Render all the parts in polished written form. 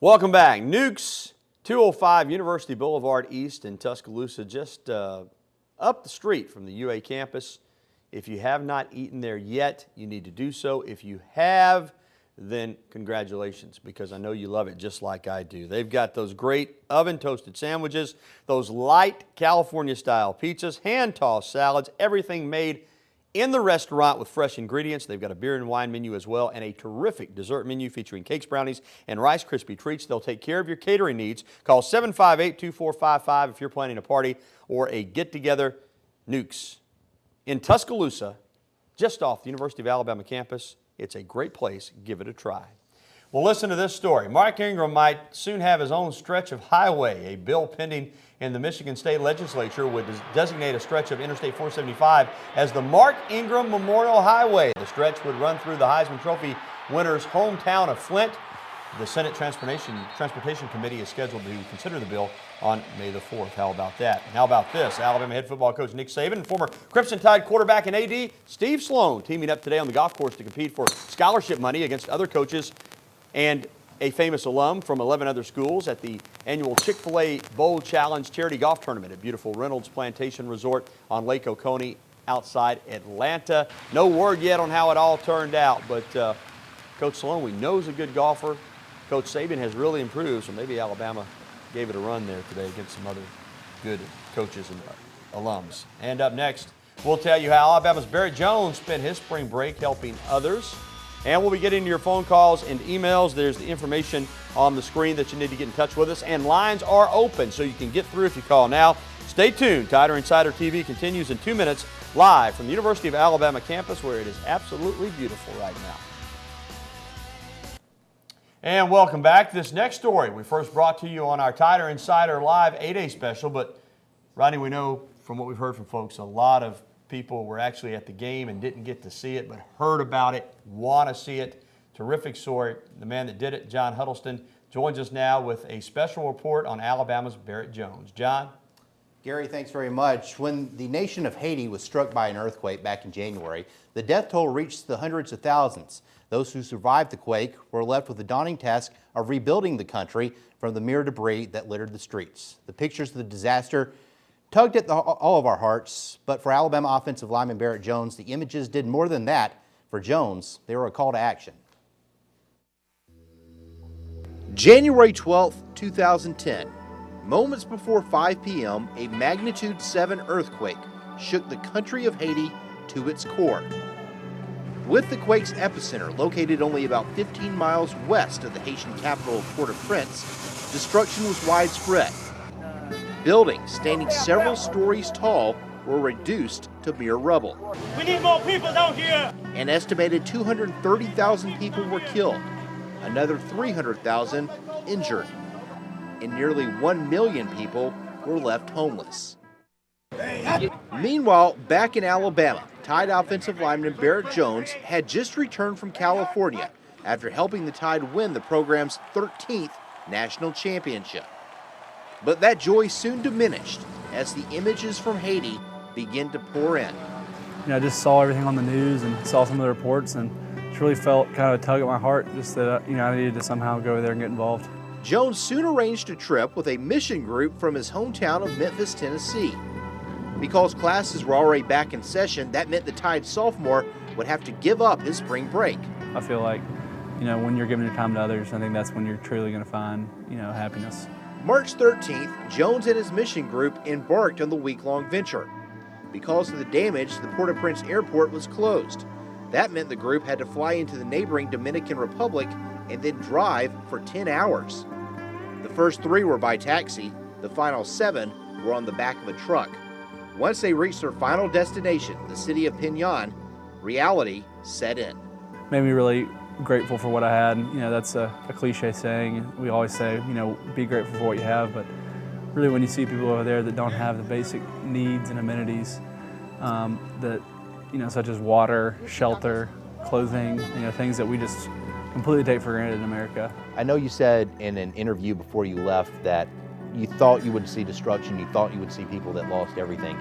Welcome back. Nukes, 205 University Boulevard East in Tuscaloosa, just up the street from the UA campus. If you have not eaten there yet, you need to do so. If you have, then congratulations, because I know you love it just like I do. They've got those great oven-toasted sandwiches, those light California-style pizzas, hand-tossed salads, everything made in the restaurant with fresh ingredients. They've got a beer and wine menu as well, and a terrific dessert menu featuring cakes, brownies, and Rice Krispie treats. They'll take care of your catering needs. Call 758-2455 if you're planning a party or a get-together. Nukes in Tuscaloosa, just off the University of Alabama campus. It's a great place. Give it a try. Well, listen to this story. Mark Ingram might soon have his own stretch of highway. A bill pending in the Michigan State Legislature would designate a stretch of Interstate 475 as the Mark Ingram Memorial Highway. The stretch would run through the Heisman Trophy winner's hometown of Flint. The Senate Transportation Committee is scheduled to consider the bill on May the 4th. How about that? And how about this? Alabama head football coach Nick Saban and former Crimson Tide quarterback and AD Steve Sloan teaming up today on the golf course to compete for scholarship money against other coaches and a famous alum from 11 other schools at the annual Chick-fil-A Bowl Challenge charity golf tournament at beautiful Reynolds Plantation Resort on Lake Oconee outside Atlanta. No word yet on how it all turned out, but Coach Sloan, we know, is a good golfer. Coach Saban has really improved, so maybe Alabama gave it a run there today against some other good coaches and alums. And up next, we'll tell you how Alabama's Barrett Jones spent his spring break helping others. And we'll be getting your phone calls and emails. There's the information on the screen that you need to get in touch with us. And lines are open, so you can get through if you call now. Stay tuned. Tider Insider TV continues in 2 minutes, live from the University of Alabama campus, where it is absolutely beautiful right now. And welcome back. This next story we first brought to you on our Tider Insider Live 8A special. But, Rodney, we know from what we've heard from folks, a lot of people were actually at the game and didn't get to see it, but heard about it, want to see it. Terrific story. The man that did it, John Huddleston, joins us now with a special report on Alabama's Barrett Jones. John? Gary, thanks very much. When the nation of Haiti was struck by an earthquake back in January, the death toll reached the hundreds of thousands. Those who survived the quake were left with the daunting task of rebuilding the country from the mere debris that littered the streets. The pictures of the disaster tugged at all of our hearts, but for Alabama offensive lineman Barrett Jones, the images did more than that. For Jones, they were a call to action. January 12th, 2010. Moments before 5 p.m., a magnitude 7 earthquake shook the country of Haiti to its core. With the quake's epicenter located only about 15 miles west of the Haitian capital of Port-au-Prince, destruction was widespread. Buildings standing several stories tall were reduced to mere rubble. We need more people down here! An estimated 230,000 people were killed, another 300,000 injured, and nearly 1 million people were left homeless. Meanwhile, back in Alabama, Tide offensive lineman Barrett Jones had just returned from California after helping the Tide win the program's 13th national championship. But that joy soon diminished as the images from Haiti began to pour in. I just saw everything on the news and saw some of the reports, and it really felt kind of a tug at my heart, just that I needed to somehow go there and get involved. Jones soon arranged a trip with a mission group from his hometown of Memphis, Tennessee. Because classes were already back in session, that meant the Tide sophomore would have to give up his spring break. I feel like, when you're giving your time to others, I think that's when you're truly going to find, happiness. March 13th, Jones and his mission group embarked on the week-long venture. Because of the damage, the Port-au-Prince airport was closed. That meant the group had to fly into the neighboring Dominican Republic and then drive for 10 hours. The first 3 were by taxi, the final 7 were on the back of a truck. Once they reached their final destination, the city of Pinyon, reality set in. Made me really grateful for what I had. That's a cliche saying. We always say, be grateful for what you have, but really when you see people over there that don't have the basic needs and amenities that, such as water, shelter, clothing, things that we just completely take for granted in America. I know you said in an interview before you left that you thought you would see destruction, you thought you would see people that lost everything.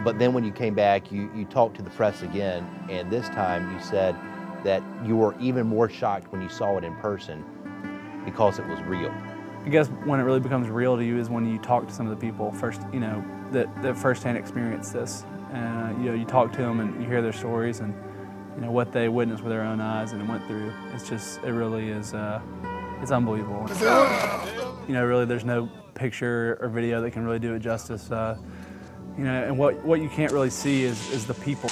But then when you came back, you talked to the press again, and this time you said that you were even more shocked when you saw it in person. because it was real. I guess when it really becomes real to you is when you talk to some of the people first, that firsthand experience this. And you talk to them and you hear their stories and what they witnessed with their own eyes and went through. It really is, it's unbelievable. Really there's no picture or video that can really do it justice. And what you can't really see is the people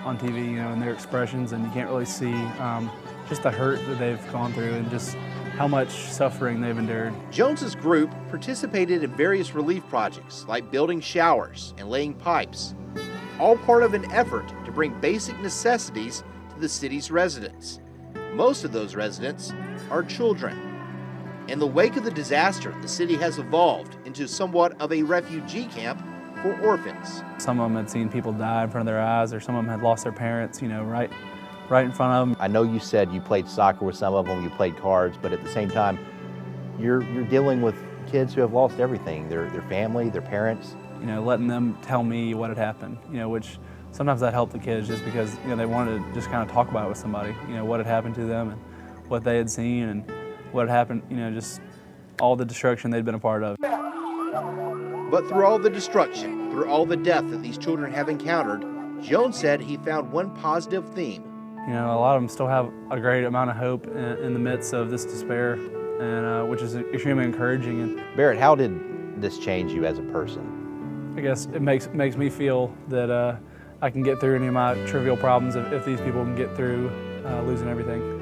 on TV, and their expressions, and you can't really see just the hurt that they've gone through and just how much suffering they've endured. Jones's group participated in various relief projects like building showers and laying pipes, all part of an effort to bring basic necessities to the city's residents. Most of those residents are children. In the wake of the disaster, the city has evolved into somewhat of a refugee camp for orphans. Some of them had seen people die in front of their eyes, or some of them had lost their parents, right in front of them. I know you said you played soccer with some of them, you played cards, but at the same time, you're dealing with kids who have lost everything, their family, their parents. Letting them tell me what had happened, which sometimes that helped the kids just because, they wanted to just kind of talk about it with somebody, what had happened to them and what they had seen and what had happened, just all the destruction they'd been a part of. But through all the destruction, through all the death that these children have encountered, Jones said he found one positive theme. A lot of them still have a great amount of hope in the midst of this despair, and which is extremely encouraging. And Barrett, how did this change you as a person? I guess it makes me feel that I can get through any of my trivial problems if these people can get through losing everything.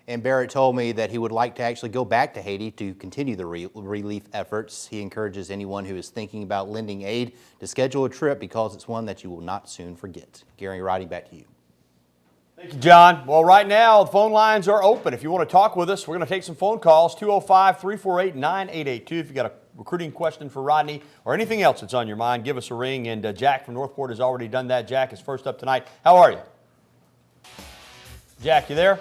And Barrett told me that he would like to actually go back to Haiti to continue the relief efforts. He encourages anyone who is thinking about lending aid to schedule a trip because it's one that you will not soon forget. Gary Roddy, back to you. Thank you, John. Well, right now, the phone lines are open. If you want to talk with us, we're going to take some phone calls, 205-348-9882. If you've got a recruiting question for Rodney or anything else that's on your mind, give us a ring. And Jack from Northport has already done that. Jack is first up tonight. How are you? Jack, you there?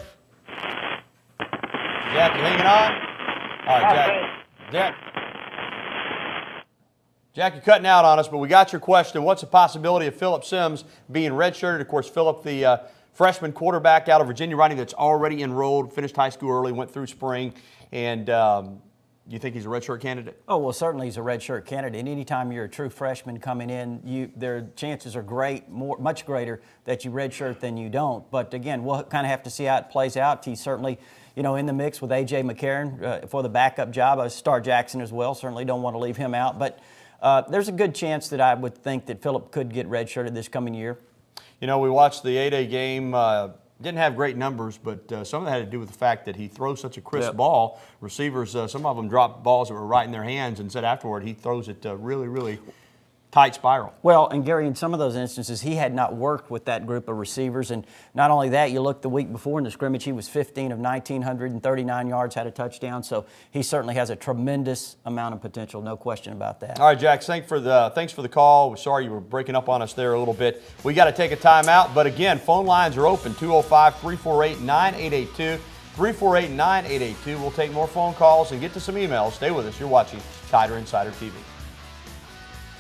Jack, you hanging on? All right, Jack, you're cutting out on us, but we got your question. What's the possibility of Phillip Sims being redshirted? Of course, Phillip, the freshman quarterback out of Virginia, Rodney, that's already enrolled, finished high school early, went through spring, and you think he's a redshirt candidate? Oh, well, certainly he's a redshirt candidate. And anytime you're a true freshman coming in, their chances are much greater that you redshirt than you don't. But again, we'll kind of have to see how it plays out. He's certainly, in the mix with A.J. McCarron for the backup job. Star Jackson as well. Certainly don't want to leave him out. But there's a good chance that I would think that Phillip could get redshirted this coming year. We watched the 8A game. Didn't have great numbers, but some of that had to do with the fact that he throws such a crisp ball. Receivers, some of them dropped balls that were right in their hands and said afterward he throws it really, really tight spiral. Well, and Gary, in some of those instances, he had not worked with that group of receivers. And not only that, you look the week before in the scrimmage, he was 15 of 1,939 yards, had a touchdown. So he certainly has a tremendous amount of potential, no question about that. All right, Jack, thanks for the call. We're sorry you were breaking up on us there a little bit. We got to take a timeout, but again, phone lines are open, 205-348-9882. 348-9882. We'll take more phone calls and get to some emails. Stay with us. You're watching Tiger Insider TV.